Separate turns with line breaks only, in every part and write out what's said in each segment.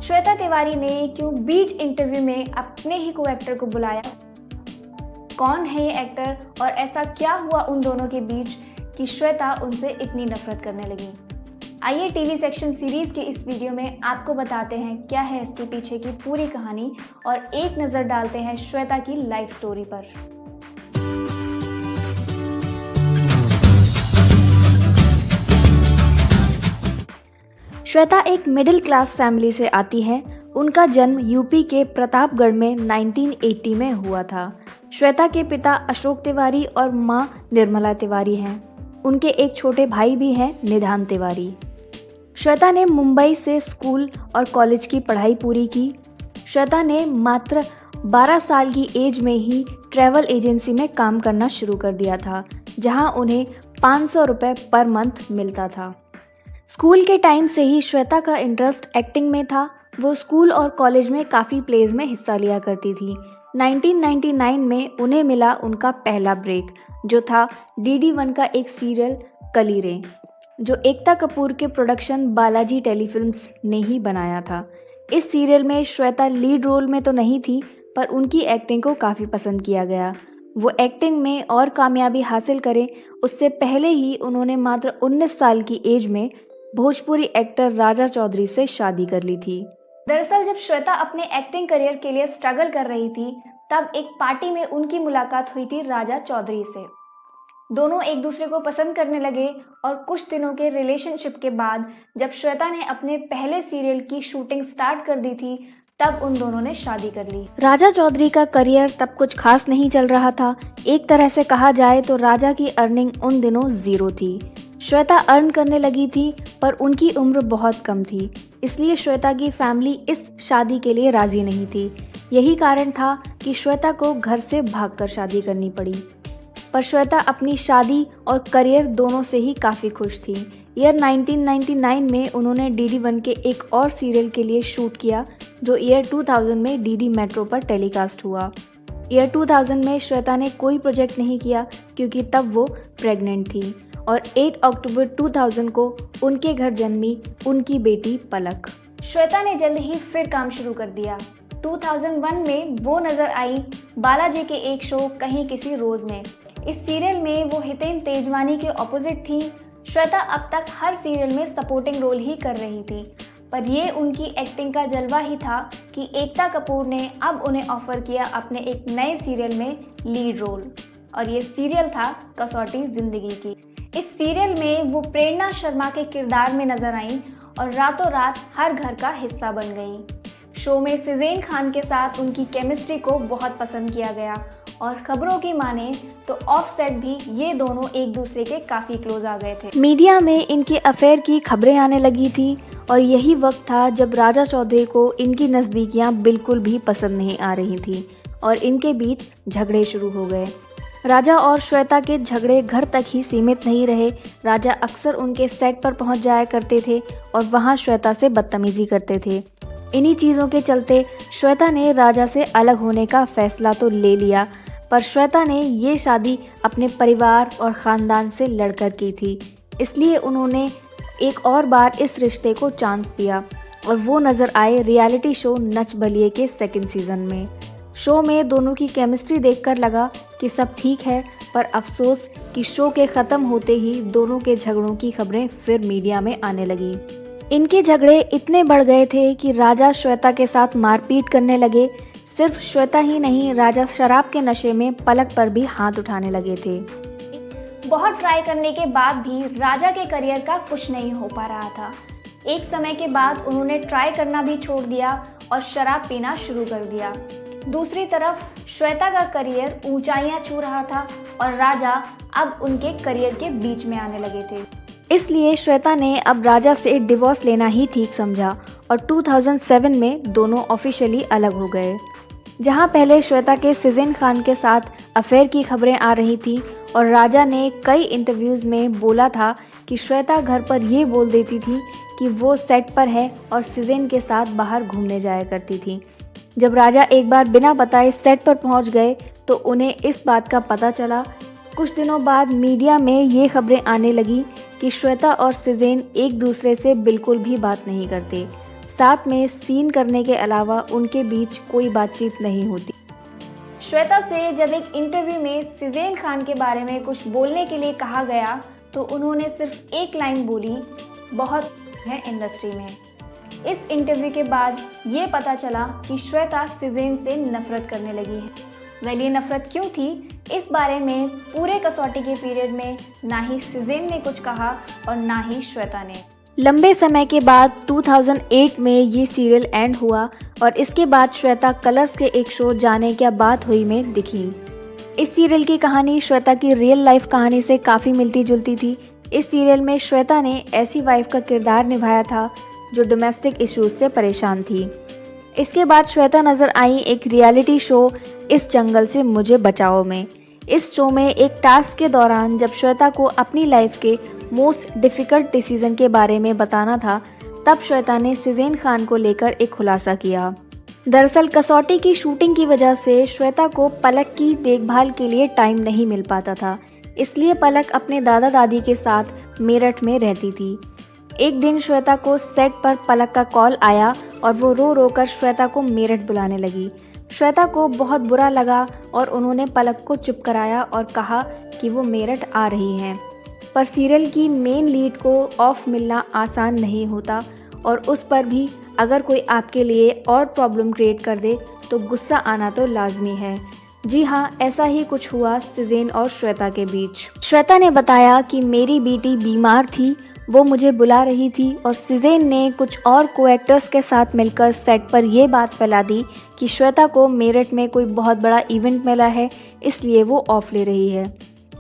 श्वेता तिवारी ने क्यों बीच इंटरव्यू में अपने ही को एक्टर को बुलाया? कौन है ये एक्टर और ऐसा क्या हुआ उन दोनों के बीच कि श्वेता उनसे इतनी नफरत करने लगी? आइए टीवी सेक्शन सीरीज के इस वीडियो में आपको बताते हैं क्या है इसके पीछे की पूरी कहानी और एक नज़र डालते हैं श्वेता की लाइफ स्टोरी पर। श्वेता एक मिडिल क्लास फैमिली से आती है। उनका जन्म यूपी के प्रतापगढ़ में 1980 में हुआ था। श्वेता के पिता अशोक तिवारी और मां निर्मला तिवारी हैं। उनके एक छोटे भाई भी हैं, निधान तिवारी। श्वेता ने मुंबई से स्कूल और कॉलेज की पढ़ाई पूरी की। श्वेता ने मात्र 12 साल की एज में ही ट्रैवल एजेंसी में काम करना शुरू कर दिया था, जहां उन्हें 500 रुपये पर मंथ मिलता था। स्कूल के टाइम से ही श्वेता का इंटरेस्ट एक्टिंग में था। वो स्कूल और कॉलेज में काफ़ी प्लेज में हिस्सा लिया करती थी। 1999 में उन्हें मिला उनका पहला ब्रेक, जो था DD1 का एक सीरियल कलीरे, जो एकता कपूर के प्रोडक्शन बालाजी टेलीफिल्म्स ने ही बनाया था। इस सीरियल में श्वेता लीड रोल में तो नहीं थी, पर उनकी एक्टिंग को काफ़ी पसंद किया गया। वो एक्टिंग में और कामयाबी हासिल करें उससे पहले ही उन्होंने मात्र 19 साल की एज में भोजपुरी एक्टर राजा चौधरी से शादी कर ली थी। दरअसल जब श्वेता अपने एक्टिंग करियर के लिए स्ट्रगल कर रही थी, तब एक पार्टी में उनकी मुलाकात हुई थी राजा चौधरी से। दोनों एक दूसरे को पसंद करने लगे और कुछ दिनों के रिलेशनशिप के बाद जब श्वेता ने अपने पहले सीरियल की शूटिंग स्टार्ट कर दी थी, तब उन दोनों ने शादी कर ली। राजा चौधरी का करियर तब कुछ खास नहीं चल रहा था। एक तरह से कहा जाए तो राजा की अर्निंग उन दिनों जीरो थी। श्वेता अर्न करने लगी थी, पर उनकी उम्र बहुत कम थी, इसलिए श्वेता की फैमिली इस शादी के लिए राजी नहीं थी। यही कारण था कि श्वेता को घर से भागकर शादी करनी पड़ी। पर श्वेता अपनी शादी और करियर दोनों से ही काफ़ी खुश थी। ईयर 1999 में उन्होंने DD1 के एक और सीरियल के लिए शूट किया, जो ईयर 2000 में DD मेट्रो पर टेलीकास्ट हुआ। ईयर 2000 में श्वेता ने कोई प्रोजेक्ट नहीं किया क्योंकि तब वो प्रेग्नेंट थी और 8 अक्टूबर 2000 को उनके घर जन्मी उनकी बेटी पलक। श्वेता ने जल्द ही फिर काम शुरू कर दिया। 2001 में वो नजर आई बालाजी के एक शो कहीं किसी रोज में। इस सीरियल में वो हितेन तेजवानी के ऑपोजिट थी। श्वेता अब तक हर सीरियल में सपोर्टिंग रोल ही कर रही थी, पर ये उनकी एक्टिंग का जलवा ही था कि एकता कपूर ने अब उन्हें ऑफर किया अपने एक नए सीरियल में लीड रोल, और ये सीरियल था कसौटी जिंदगी की। इस सीरियल में वो प्रेरणा शर्मा के किरदार में नजर आईं और रातों रात हर घर का हिस्सा बन गईं। शो में सिज़ेन खान के साथ उनकी केमिस्ट्री को बहुत पसंद किया गया और खबरों की माने तो ऑफ सेट भी ये दोनों एक दूसरे के काफ़ी क्लोज आ गए थे। मीडिया में इनके अफेयर की खबरें आने लगी थी और यही वक्त था जब राजा चौधरी को इनकी नज़दीकियाँ बिल्कुल भी पसंद नहीं आ रही थी और इनके बीच झगड़े शुरू हो गए। राजा और श्वेता के झगड़े घर तक ही सीमित नहीं रहे। राजा अक्सर उनके सेट पर पहुंच जाया करते थे और वहां श्वेता से बदतमीजी करते थे। इन्हीं चीज़ों के चलते श्वेता ने राजा से अलग होने का फैसला तो ले लिया, पर श्वेता ने ये शादी अपने परिवार और ख़ानदान से लड़कर की थी। इसलिए उन्होंने एक और बार इस रिश्ते को चांस दिया और वो नज़र आए रियलिटी शो नच बलिए के सेकेंड सीज़न में। शो में दोनों की केमिस्ट्री देखकर लगा कि सब ठीक है, पर अफसोस कि शो के ख़त्म होते ही दोनों के झगड़ों की खबरें फिर मीडिया में आने लगी। इनके झगड़े इतने बढ़ गए थे कि राजा श्वेता के साथ मारपीट करने लगे। सिर्फ श्वेता ही नहीं, राजा शराब के नशे में पलक पर भी हाथ उठाने लगे थे। बहुत ट्राई करने के बाद भी राजा के करियर का कुछ नहीं हो पा रहा था। एक समय के बाद उन्होंने ट्राई करना भी छोड़ दिया और शराब पीना शुरू कर दिया। दूसरी तरफ श्वेता का करियर ऊंचाइयां छू रहा था और राजा अब उनके करियर के बीच में आने लगे थे। इसलिए श्वेता ने अब राजा से डिवोर्स लेना ही ठीक समझा और 2007 में दोनों ऑफिशियली अलग हो गए। जहां पहले श्वेता के सिज़ेन खान के साथ अफेयर की खबरें आ रही थी और राजा ने कई इंटरव्यूज़ में बोला था कि श्वेता घर पर ये बोल देती थी कि वो सेट पर है और सिज़ेन के साथ बाहर घूमने जाया करती थी। जब राजा एक बार बिना बताए सेट पर पहुंच गए तो उन्हें इस बात का पता चला। कुछ दिनों बाद मीडिया में ये खबरें आने लगी कि श्वेता और सिज़ेन एक दूसरे से बिल्कुल भी बात नहीं करते। साथ में सीन करने के अलावा उनके बीच कोई बातचीत नहीं होती। श्वेता से जब एक इंटरव्यू में सिजेन खान के बारे में कुछ बोलने के लिए कहा गया तो उन्होंने सिर्फ एक लाइन बोली, बहुत है इंडस्ट्री में। इस इंटरव्यू के बाद ये पता चला कि श्वेता सिजेन से नफरत करने लगी है। वेल, ये नफरत क्यों थी, इस बारे में पूरे कसौटी के पीरियड में ना ही सिजेन ने कुछ कहा और ना ही श्वेता ने। लंबे समय के बाद 2008 में ये सीरियल एंड हुआ और इसके बाद श्वेता कलर्स के एक शो जाने क्या बात हुई में दिखी। इस सीरियल की कहानी श्वेता की रियल लाइफ कहानी से काफ़ी मिलती जुलती थी। इस सीरियल में श्वेता ने ऐसी वाइफ का किरदार निभाया था जो डोमेस्टिक इश्यूज से परेशान थी। इसके बाद श्वेता नजर आई एक रियलिटी शो इस जंगल से मुझे बचाओ में। इस शो में एक टास्क के दौरान जब श्वेता को अपनी लाइफ के मोस्ट डिफिकल्ट डिसीजन के बारे में बताना था, तब श्वेता ने सिजेन खान को लेकर एक खुलासा किया। दरअसल कसौटी की शूटिंग की वजह से श्वेता को पलक की देखभाल के लिए टाइम नहीं मिल पाता था, इसलिए पलक अपने दादा दादी के साथ मेरठ में रहती थी। एक दिन श्वेता को सेट पर पलक का कॉल आया और वो रो रो कर श्वेता को मेरठ बुलाने लगी। श्वेता को बहुत बुरा लगा और उन्होंने पलक को चुप कराया और कहा कि वो मेरठ आ रही हैं। पर सीरियल की मेन लीड को ऑफ मिलना आसान नहीं होता और उस पर भी अगर कोई आपके लिए और प्रॉब्लम क्रिएट कर दे तो गुस्सा आना तो लाजमी है। जी हाँ, ऐसा ही कुछ हुआ सिजेन और श्वेता के बीच। श्वेता ने बताया कि मेरी बेटी बीमार थी, वो मुझे बुला रही थी और सिजेन ने कुछ और को एक्टर्स के साथ मिलकर सेट पर ये बात फैला दी कि श्वेता को मेरठ में कोई बहुत बड़ा इवेंट मिला है, इसलिए वो ऑफ ले रही है।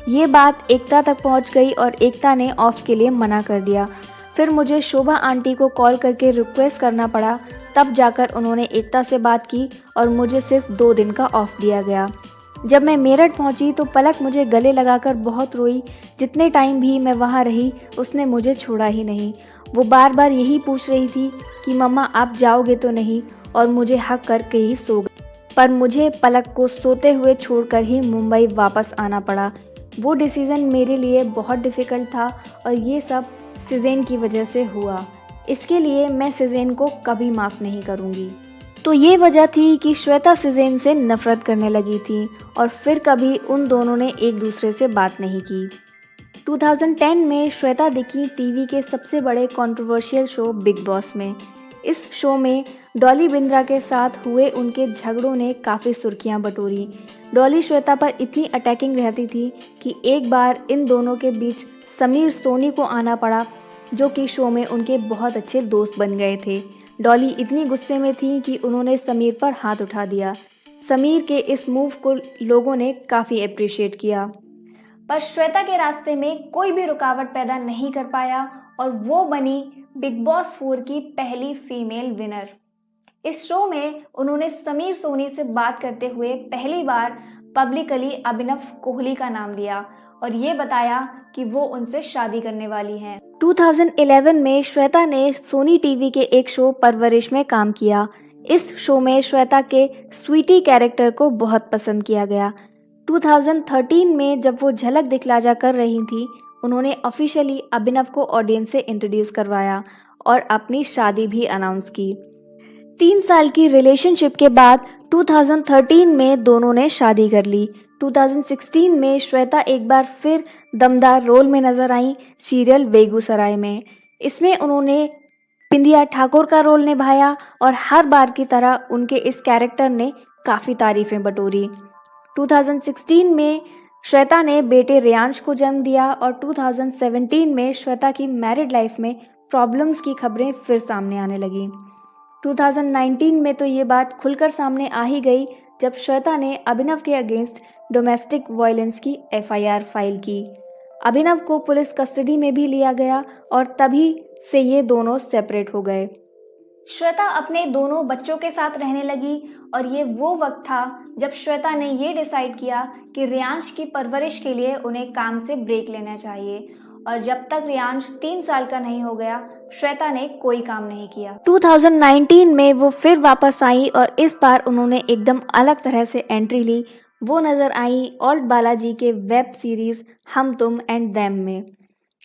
ये बात एकता तक पहुंच गई और एकता ने ऑफ के लिए मना कर दिया। फिर मुझे शोभा आंटी को कॉल करके रिक्वेस्ट करना पड़ा, तब जाकर उन्होंने एकता से बात की और मुझे सिर्फ 2 दिन का ऑफ दिया गया। जब मैं मेरठ पहुंची तो पलक मुझे गले लगाकर बहुत रोई। जितने टाइम भी मैं वहां रही उसने मुझे छोड़ा ही नहीं। वो बार बार यही पूछ रही थी कि मम्मा आप जाओगे तो नहीं, और मुझे हक करके ही सो गई। पर मुझे पलक को सोते हुए छोड़कर ही मुंबई वापस आना पड़ा। वो डिसीज़न मेरे लिए बहुत डिफ़िकल्ट था और ये सब सिजेन की वजह से हुआ। इसके लिए मैं सिजेन को कभी माफ़ नहीं करूँगी। तो ये वजह थी कि श्वेता सिजेन से नफरत करने लगी थी और फिर कभी उन दोनों ने एक दूसरे से बात नहीं की। 2010 में श्वेता दिखी टीवी के सबसे बड़े कंट्रोवर्शियल शो बिग बॉस में। इस शो में डॉली बिंद्रा के साथ हुए उनके झगड़ों ने काफ़ी सुर्खियां बटोरी। डॉली श्वेता पर इतनी अटैकिंग रहती थी कि एक बार इन दोनों के बीच समीर सोनी को आना पड़ा, जो कि शो में उनके बहुत अच्छे दोस्त बन गए थे। डॉली इतनी गुस्से में थी कि उन्होंने समीर पर हाथ उठा दिया। समीर के इस मूव को लोगों ने काफ़ी अप्रिशिएट किया, पर श्वेता के रास्ते में कोई भी रुकावट पैदा नहीं कर पाया और वो बनी बिग बॉस 4 की पहली फीमेल विनर। इस शो में उन्होंने समीर सोनी से बात करते हुए पहली बार पब्लिकली अभिनव कोहली का नाम लिया और ये बताया कि वो उनसे शादी करने वाली हैं। 2011 में श्वेता ने सोनी टीवी के एक शो परवरिश में काम किया। इस शो में श्वेता के स्वीटी कैरेक्टर को बहुत पसंद किया गया। 2013 में जब वो झलक दिखला जा कर रही थी, उन्होंने ऑफिशियली अभिनव को ऑडियंस से इंट्रोड्यूस करवाया और अपनी शादी भी अनाउंस की। 3 साल की रिलेशनशिप के बाद 2013 में दोनों ने शादी कर ली। 2016 में श्वेता एक बार फिर दमदार रोल में नजर आई सीरियल बेगूसराय में। इसमें उन्होंने बिंदिया ठाकुर का रोल निभाया और हर बार की तरह उनके इस कैरेक्टर ने काफ़ी तारीफें बटोरी। 2016 में श्वेता ने बेटे रियांश को जन्म दिया और 2017 में श्वेता की मैरिड लाइफ में प्रॉब्लम्स की खबरें फिर सामने आने लगी। 2019 में तो ये बात खुलकर सामने आ ही गई जब श्वेता ने अभिनव के अगेंस्ट डोमेस्टिक वायलेंस की FIR फाइल की। अभिनव को पुलिस कस्टडी में भी लिया गया और तभी से ये दोनों सेपरेट हो गए। श्वेता अपने दोनों बच्चों के साथ रहने लगी और ये वो वक्त था जब श्वेता ने ये डिसाइड किया कि रियांश की परवरिश के लिए उन्हें काम से ब्रेक लेना चाहिए और जब तक रियांश 3 साल का नहीं हो गया, श्वेता ने कोई काम नहीं किया। 2019 में वो फिर वापस आई और इस बार उन्होंने एकदम अलग तरह से एंट्री ली। वो नजर आई ऑल्ट बालाजी के वेब सीरीज हम तुम एंड देम में।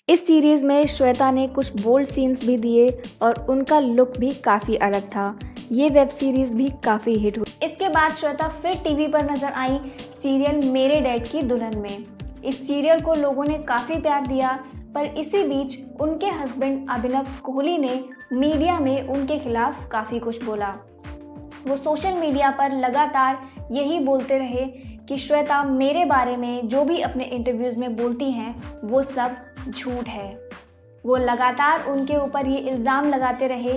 इस सीरीज में श्वेता ने कुछ बोल्ड सीन्स भी दिए और उनका लुक भी काफ़ी अलग था। ये वेब सीरीज भी काफ़ी हिट हुई। इसके बाद श्वेता फिर टीवी पर नजर आई सीरियल मेरे डैड की दुल्हन में। इस सीरियल को लोगों ने काफ़ी प्यार दिया, पर इसी बीच उनके हस्बैंड अभिनव कोहली ने मीडिया में उनके खिलाफ काफ़ी कुछ बोला। वो सोशल मीडिया पर लगातार यही बोलते रहे कि श्वेता मेरे बारे में जो भी अपने इंटरव्यूज़ में बोलती हैं वो सब झूठ है। वो लगातार उनके ऊपर ये इल्ज़ाम लगाते रहे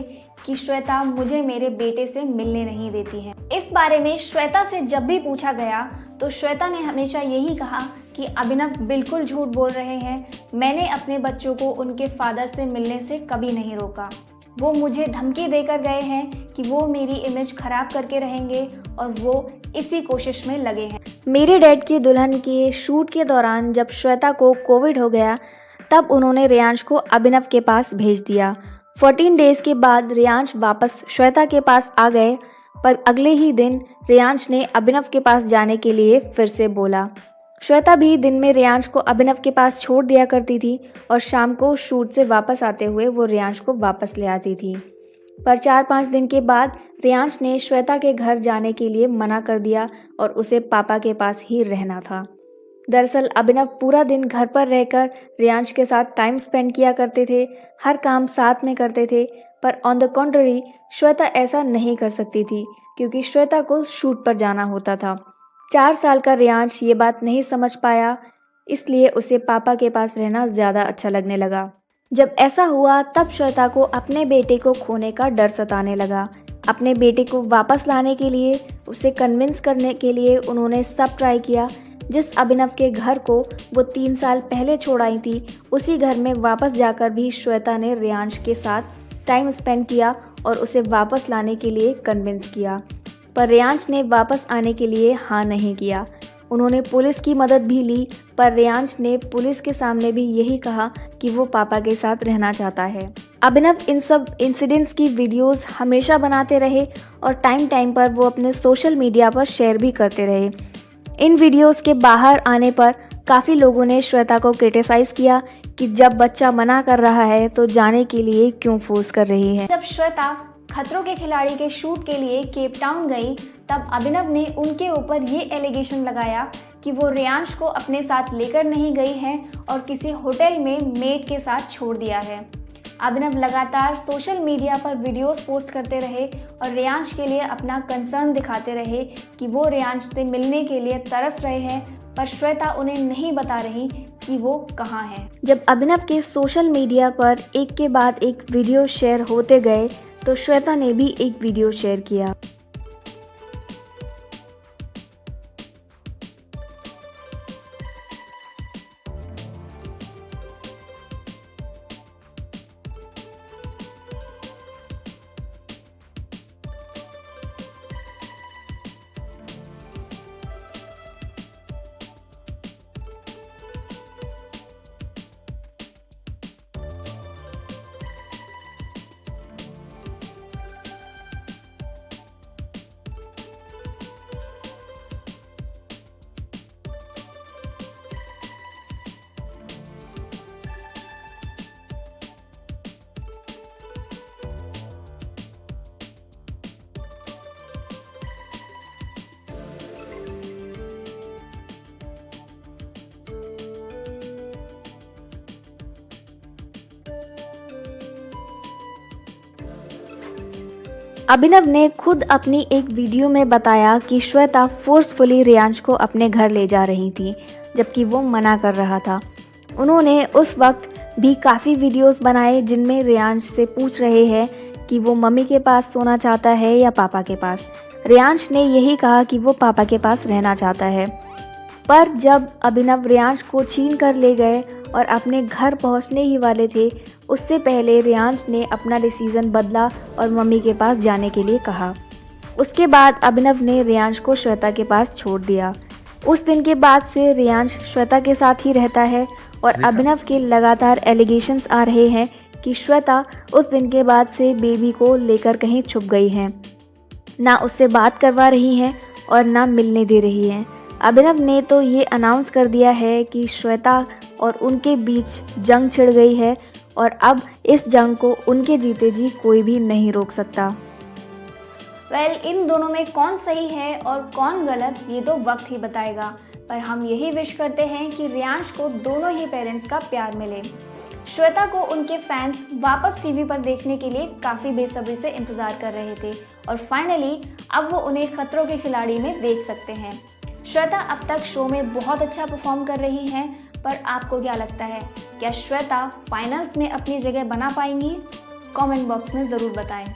कि श्वेता मुझे मेरे बेटे से मिलने नहीं देती है। इस बारे में श्वेता से जब भी पूछा गया तो श्वेता ने हमेशा यही कहा कि अभिनव बिल्कुल झूठ बोल रहे हैं, मैंने अपने बच्चों को उनके फादर से मिलने से कभी नहीं रोका। वो मुझे धमकी देकर गए हैं कि वो मेरी इमेज खराब करके रहेंगे और वो इसी कोशिश में लगे हैं। मेरे डैड की दुल्हन के शूट के दौरान जब श्वेता को कोविड हो गया तब उन्होंने रियांश को अभिनव के पास भेज दिया। 14 डेज के बाद रियांश वापस श्वेता के पास आ गए, पर अगले ही दिन रियांश ने अभिनव के पास जाने के लिए फिर से बोला। श्वेता भी दिन में रियांश को अभिनव के पास छोड़ दिया करती थी और शाम को शूट से वापस आते हुए वो रियांश को वापस ले आती थी। पर 4-5 दिन के बाद रियांश ने श्वेता के घर जाने के लिए मना कर दिया और उसे पापा के पास ही रहना था। दरअसल अभिनव पूरा दिन घर पर रहकर रियांश के साथ टाइम स्पेंड किया करते थे, हर काम साथ में करते थे, पर ऑन द कॉन्ट्ररी श्वेता ऐसा नहीं कर सकती थी क्योंकि श्वेता को शूट पर जाना होता था। 4 साल का रियांश ये बात नहीं समझ पाया, इसलिए उसे पापा के पास रहना ज़्यादा अच्छा लगने लगा। जब ऐसा हुआ तब श्वेता को अपने बेटे को खोने का डर सताने लगा। अपने बेटे को वापस लाने के लिए, उसे कन्विंस करने के लिए उन्होंने सब ट्राई किया। जिस अभिनव के घर को वो 3 साल पहले छोड़ आई थी, उसी घर में वापस जाकर भी श्वेता ने रियांश के साथ टाइम स्पेंड किया और उसे वापस लाने के लिए कन्विंस किया, पर रियांश ने वापस आने के लिए हाँ नहीं किया। उन्होंने पुलिस की मदद भी ली, पर रियांश ने पुलिस के सामने भी यही कहा कि वो पापा के साथ रहना चाहता है। अभिनव इन सब इंसिडेंट्स की वीडियोस हमेशा बनाते रहे और टाइम टाइम पर वो अपने सोशल मीडिया पर शेयर भी करते रहे। इन वीडियोस के बाहर आने पर काफ़ी लोगों ने श्वेता को क्रिटिसाइज किया कि जब बच्चा मना कर रहा है तो जाने के लिए क्यों फोर्स कर रही है। जब श्वेता खतरों के खिलाड़ी के शूट के लिए केप टाउन गई तब अभिनव ने उनके ऊपर ये एलिगेशन लगाया कि वो रियांश को अपने साथ लेकर नहीं गई है और किसी होटल में मेड के साथ छोड़ दिया है। अभिनव लगातार सोशल मीडिया पर वीडियोस पोस्ट करते रहे और रियांश के लिए अपना कंसर्न दिखाते रहे कि वो रियांश से मिलने के लिए तरस रहे हैं, पर श्वेता उन्हें नहीं बता रही कि वो कहाँ है। जब अभिनव के सोशल मीडिया पर एक के बाद एक वीडियो शेयर होते गए तो श्वेता ने भी एक वीडियो शेयर किया। अभिनव ने खुद अपनी एक वीडियो में बताया कि श्वेता फोर्सफुली रियांश को अपने घर ले जा रही थी, जबकि वो मना कर रहा था। उन्होंने उस वक्त भी काफ़ी वीडियोस बनाए जिनमें रियांश से पूछ रहे हैं कि वो मम्मी के पास सोना चाहता है या पापा के पास। रियांश ने यही कहा कि वो पापा के पास रहना चाहता है। पर जब अभिनव रियांश को छीन कर ले गए और अपने घर पहुंचने ही वाले थे, उससे पहले रियांश ने अपना डिसीज़न बदला और मम्मी के पास जाने के लिए कहा। उसके बाद अभिनव ने रियांश को श्वेता के पास छोड़ दिया। उस दिन के बाद से रियांश श्वेता के साथ ही रहता है और अभिनव के लगातार एलिगेशंस आ रहे हैं कि श्वेता उस दिन के बाद से बेबी को लेकर कहीं छुप गई है, ना उससे बात करवा रही है और ना मिलने दे रही है। अभिनव ने तो ये अनाउंस कर दिया है कि श्वेता और उनके बीच जंग छिड़ गई है और अब इस जंग को उनके जीते जी कोई भी नहीं रोक सकता। इन दोनों में कौन सही है और कौन गलत, ये तो वक्त ही बताएगा। पर हम यही विश करते हैं कि रियांश को दोनों ही पेरेंट्स का प्यार मिले। श्वेता को उनके फैंस वापस टीवी पर देखने के लिए काफ़ी बेसब्री से इंतज़ार कर रहे थे और फाइनली अब वो उन्हें खतरों के खिलाड़ी में देख सकते हैं। श्वेता अब तक शो में बहुत अच्छा परफॉर्म कर रही हैं, पर आपको क्या लगता है, क्या श्वेता फाइनल्स में अपनी जगह बना पाएंगी? कमेंट बॉक्स में ज़रूर बताएं।